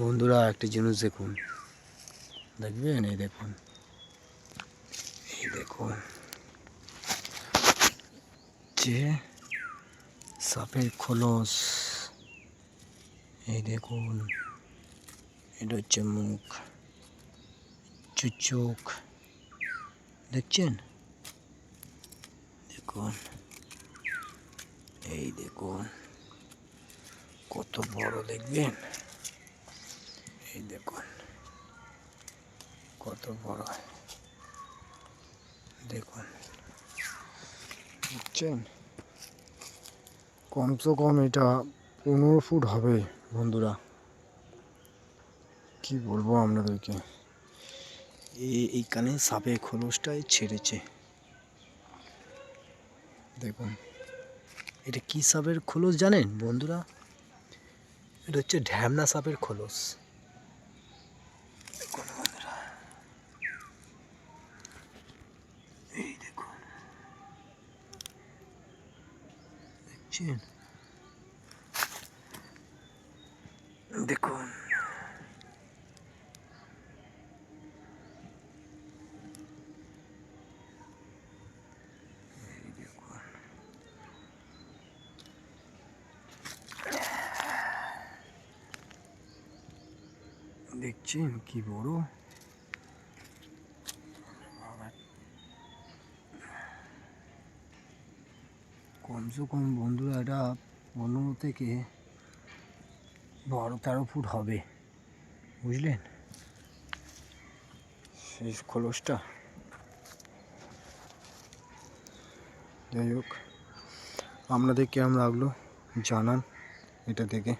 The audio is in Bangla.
বন্ধুরা একটা জিনিস দেখুন, দেখবেন? এই দেখুন, এই দেখুন যে সাপের খোলস। এই দেখুন, এটা হচ্ছে মুখ, চোখ, দেখছেন? দেখুন, এই দেখুন কত বড়, দেখবেন? এই দেখুন কত বড়, দেখুন, বুঝছেন? কমসে কম এটা 15 ফুট হবে বন্ধুরা। কি বলবো আপনাদেরকে, এইখানে সাপের খোলসটাই ছেড়েছে। দেখুন, এটা কি সাপের খোলস জানেন বন্ধুরা? এটা হচ্ছে ঢ্যামনা সাপের খোলস। দেখুন বন্ধুরা, এই দেখুন, দেখছেন? দেখুন, দেখছেন কি বড়? কমসে কম বন্ধুরা এটা 15 থেকে 12-13 ফুট হবে, বুঝলেন? সেই খোলসটা। যাই হোক, আপনাদের কেমন লাগলো জানান এটা থেকে।